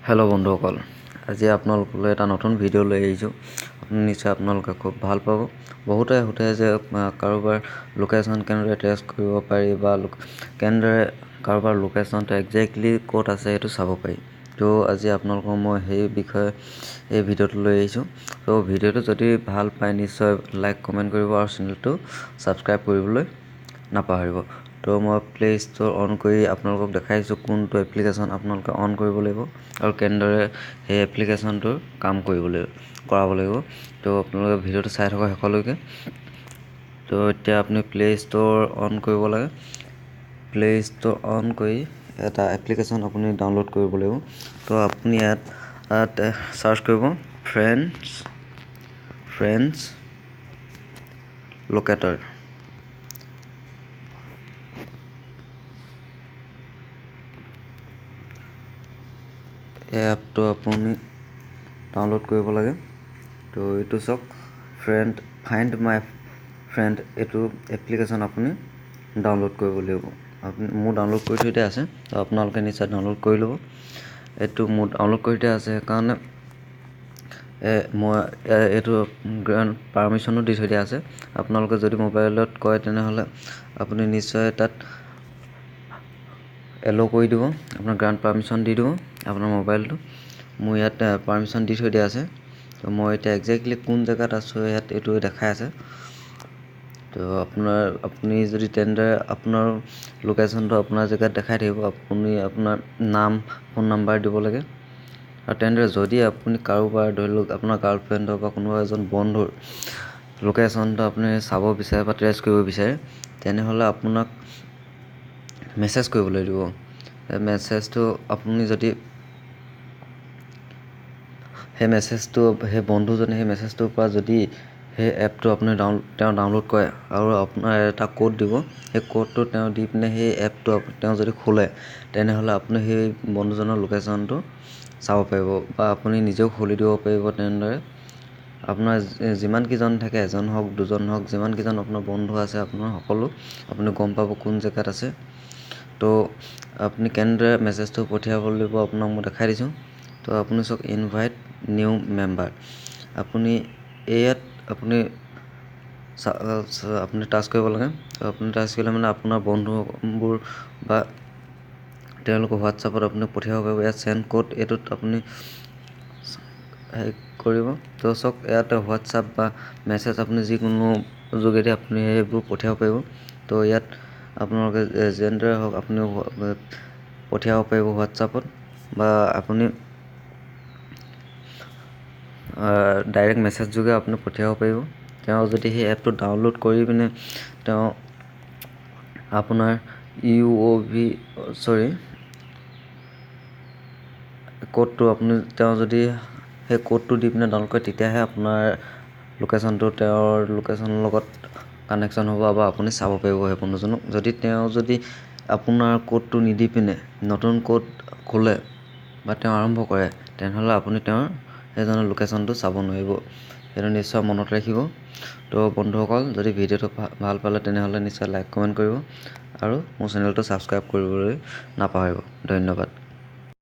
Hello' বন্ধুসকল, আজি আপোনালোকলৈ এটা নতুন ভিডিঅ' লৈ আহিছোঁ। নিশ্চয় আপোনালোকে খুব ভাল পাব। বহুতে সোধে যে কাৰোবাৰ লোকেশ্যন কেনেদৰে ট্ৰেচ কৰিব পাৰি বা কেনেদৰে কাৰোবাৰ লোকেশ্যনটো একজেক্টলি ক'ত আছে সেইটো চাব পাৰি। তো আজি আপোনালোকক মই সেই বিষয়ে এই ভিডিঅ'টো লৈ আহিছোঁ। তো ভিডিঅ'টো যদি ভাল পায় নিশ্চয় লাইক কমেণ্ট কৰিব আৰু চেনেলটো ছাবস্ক্ৰাইব কৰিবলৈ নাপাহৰিব। তো মই প্লে ষ্ট'ৰ অন কৰি আপোনালোকক দেখাইছোঁ কোনটো এপ্লিকেশ্যন আপোনালোকে অন কৰিব লাগিব আৰু কেনেদৰে সেই এপ্লিকেশ্যনটোৰ কাম কৰাব লাগিব। তো আপোনালোকে ভিডিঅ'টো চাই থকা শেষলৈকে। তো এতিয়া আপুনি প্লে ষ্ট'ৰ অন কৰিব লাগে। প্লে ষ্ট'ৰ অন কৰি এটা এপ্লিকেশ্যন আপুনি ডাউনলোড কৰিব লাগিব। তো আপুনি ইয়াত চাৰ্চ কৰিব ফ্ৰেণ্ডছ লোকেটৰ। এই এপটো আপুনি ডাউনলোড কৰিব লাগে। তো এইটো চাওক, ফাইণ্ড মাই ফ্ৰেণ্ড, এইটো এপ্লিকেশ্যন আপুনি ডাউনলোড কৰিব লাগিব। মোৰ ডাউনলোড কৰি থৈ দিয়া আছে, তো আপোনালোকে নিশ্চয় ডাউনলোড কৰি ল'ব। এইটো মোৰ ডাউনলোড কৰি দিয়া আছে সেইকাৰণে মই এইটো পাৰ্মিশ্যনো দি থৈ দিয়া আছে। আপোনালোকে যদি মোবাইলত কয় তেনেহ'লে আপুনি নিশ্চয় তাত এল' কৰি দিব, আপোনাৰ গ্ৰাণ্ট পাৰ্মিশ্যন দি দিব আপোনাৰ মোবাইলটো। মোৰ ইয়াত পাৰ্মিশ্যন দি থৈ দিয়া আছে। তো মই এতিয়া একজেক্টলি কোন জেগাত আছোঁ ইয়াত এইটো দেখাই আছে। তো আপুনি যদি তেনেদৰে আপোনাৰ লোকেশ্যনটো আপোনাৰ জেগাত দেখাই থাকিব, আপুনি আপোনাৰ নাম ফোন নাম্বাৰ দিব লাগে। আৰু তেনেদৰে যদি আপুনি কাৰোবাৰ ধৰি লওক আপোনাৰ গাৰ্লফ্ৰেণ্ডৰ বা কোনোবা এজন বন্ধুৰ লোকেশ্যনটো আপুনি চাব বিচাৰে বা ট্ৰেচ কৰিব বিচাৰে, তেনেহ'লে আপোনাক মেছেজ কৰিবলৈ দিব। মেছেজটো আপুনি যদি সেই বন্ধুজনে সেই মেছেজটোৰ পৰা যদি সেই এপটো আপুনি তেওঁ ডাউনলোড কৰে আৰু আপোনাৰ এটা ক'ড দিব, সেই ক'ডটো তেওঁ দি পিনে সেই এপটো তেওঁ যদি খোলে, তেনেহ'লে আপুনি সেই বন্ধুজনৰ লোকেশ্যনটো চাব পাৰিব বা আপুনি নিজেও খুলি দিব পাৰিব। তেনেদৰে আপোনাৰ যিমানকেইজন থাকে, এজন হওক দুজন হওক, যিমানকেইজন আপোনাৰ বন্ধু আছে আপোনাৰ সকলো আপুনি গম পাব কোন জেগাত আছে। তো আপুনি কেনেদৰে মেছেজটো পঠিয়াব লাগিব আপোনাক মই দেখাই দিছোঁ। তো আপুনি চাওক, ইনভাইট নিউ মেম্বাৰ, আপুনি ইয়াত আপুনি টাচ কৰিব লাগে। আপুনি টাচ কৰিলে মানে আপোনাৰ বন্ধুবোৰ বা তেওঁলোকৰ হোৱাটছআপত আপুনি পঠিয়াব পাৰিব। ইয়াত চেণ্ড ক'ড, এইটোত আপুনি হেৰি কৰিব। তো চাওক, ইয়াত হোৱাটছআপ বা মেছেজ আপুনি যিকোনো যোগেদি আপুনি সেইবোৰ পঠিয়াব পাৰিব। তো ইয়াত আপোনালোকে যেনেদৰে হওক আপুনি পঠিয়াব পাৰিব হোৱাটছআপত, বা আপুনি ডাইৰেক্ট মেছেজ যোগে আপুনি পঠিয়াব পাৰিব। তেওঁ যদি সেই এপটো ডাউনলোড কৰি পিনে তেওঁ আপোনাৰ ক'ডটো তেওঁ যদি সেই ক'ডটো দি পিনে ডাউনলোড কৰে, তেতিয়াহে আপোনাৰ লোকেশ্যনটো তেওঁৰ লোকেশ্যনৰ লগত কানেকশ্যন হ'ব বা আপুনি চাব পাৰিব সেই বন্ধুজনক। তেওঁ যদি আপোনাৰ ক'ডটো নিদি পিনে নতুন ক'ড খোলে বা তেওঁ আৰম্ভ কৰে, তেনেহ'লে আপুনি সেইজনৰ লোকেশ্যনটো চাব নোৱাৰিব। সেইটো নিশ্চয় মনত ৰাখিব। তো বন্ধুসকল, যদি ভিডিঅ'টো ভাল পালে তেনেহ'লে নিশ্চয় লাইক কমেণ্ট কৰিব আৰু মোৰ চেনেলটো ছাবস্ক্ৰাইব কৰিবলৈ নাপাহৰিব। ধন্যবাদ।